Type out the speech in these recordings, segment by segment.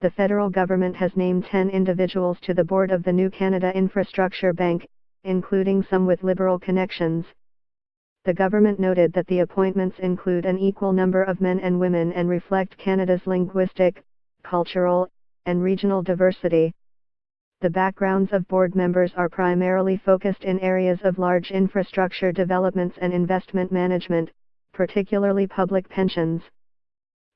the federal government has named 10 individuals to the board of the New Canada Infrastructure Bank, including some with Liberal connections. The government noted that the appointments include an equal number of men and women and reflect Canada's linguistic, cultural, and regional diversity. The backgrounds of board members are primarily focused in areas of large infrastructure developments and investment management, particularly public pensions.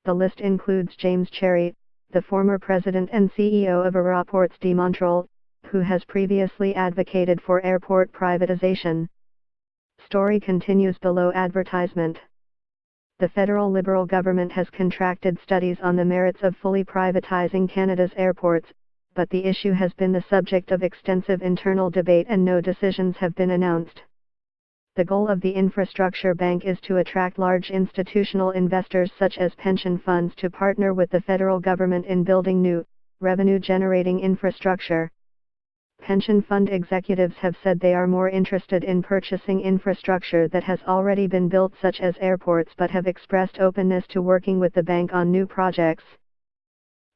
The list includes James Cherry, the former president and CEO of Aeroports de Montréal, who has previously advocated for airport privatization. Story continues below advertisement. The federal Liberal government has contracted studies on the merits of fully privatizing Canada's airports, but the issue has been the subject of extensive internal debate and no decisions have been announced. The goal of the Infrastructure Bank is to attract large institutional investors such as pension funds to partner with the federal government in building new, revenue-generating infrastructure. Pension fund executives have said they are more interested in purchasing infrastructure that has already been built such as airports but have expressed openness to working with the bank on new projects.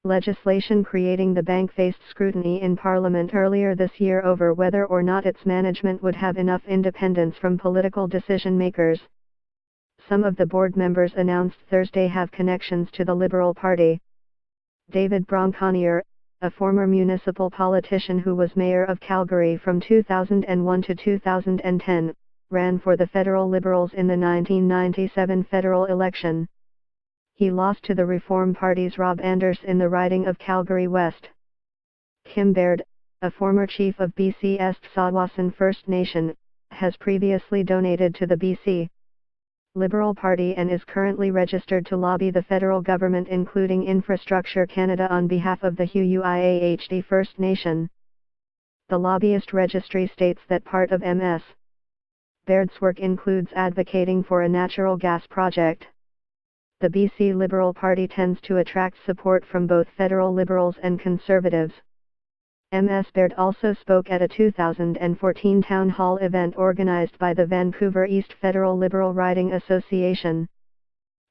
Legislation creating the bank faced scrutiny in Parliament earlier this year over whether or not its management would have enough independence from political decision-makers. Some of the board members announced Thursday have connections to the Liberal Party. David Bronconnier, a former municipal politician who was mayor of Calgary from 2001 to 2010, ran for the federal Liberals in the 1997 federal election. He lost to the Reform Party's Rob Anders in the riding of Calgary West. Kim Baird, a former chief of BC East Tsawwassen First Nation, has previously donated to the BC Liberal Party and is currently registered to lobby the federal government including Infrastructure Canada on behalf of the Huiahd First Nation. The lobbyist registry states that part of Ms. Baird's work includes advocating for a natural gas project. The BC Liberal Party tends to attract support from both federal Liberals and Conservatives. Ms. Baird also spoke at a 2014 town hall event organized by the Vancouver East Federal Liberal Riding Association.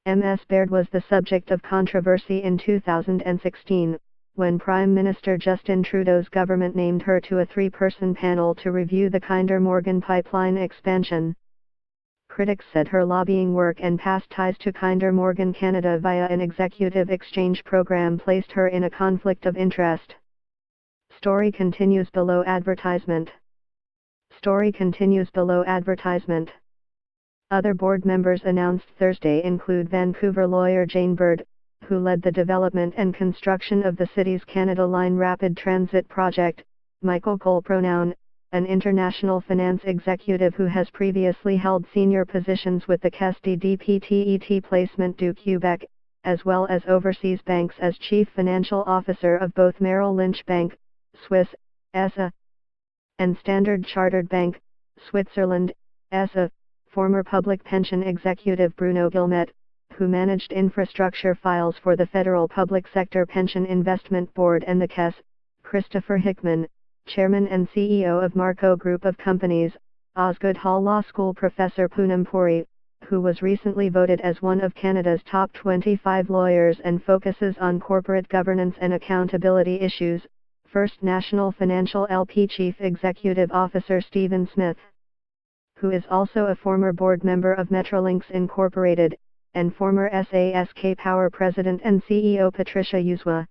Ms. Baird was the subject of controversy in 2016, when Prime Minister Justin Trudeau's government named her to a three-person panel to review the Kinder Morgan pipeline expansion. Critics said her lobbying work and past ties to Kinder Morgan Canada via an executive exchange program placed her in a conflict of interest. Story continues below advertisement. Story continues below advertisement. Other board members announced Thursday include Vancouver lawyer Jane Bird, who led the development and construction of the city's Canada Line Rapid Transit project, Michael Colpronoun, an international finance executive who has previously held senior positions with the Caisse de dépôt et placement du Québec, as well as overseas banks as chief financial officer of both Merrill Lynch Bank, Swiss, SA, and Standard Chartered Bank, Switzerland, SA, former public pension executive Bruno Guillemette, who managed infrastructure files for the Federal Public Sector Pension Investment Board and the Caisse, Christopher Hickman, chairman and CEO of Marco Group of Companies, Osgoode Hall Law School professor Poonam Puri, who was recently voted as one of Canada's top 25 lawyers and focuses on corporate governance and accountability issues, First National Financial LP Chief Executive Officer Stephen Smith, who is also a former board member of Metrolinx Incorporated, and former SASK Power President and CEO Patricia Uzwa.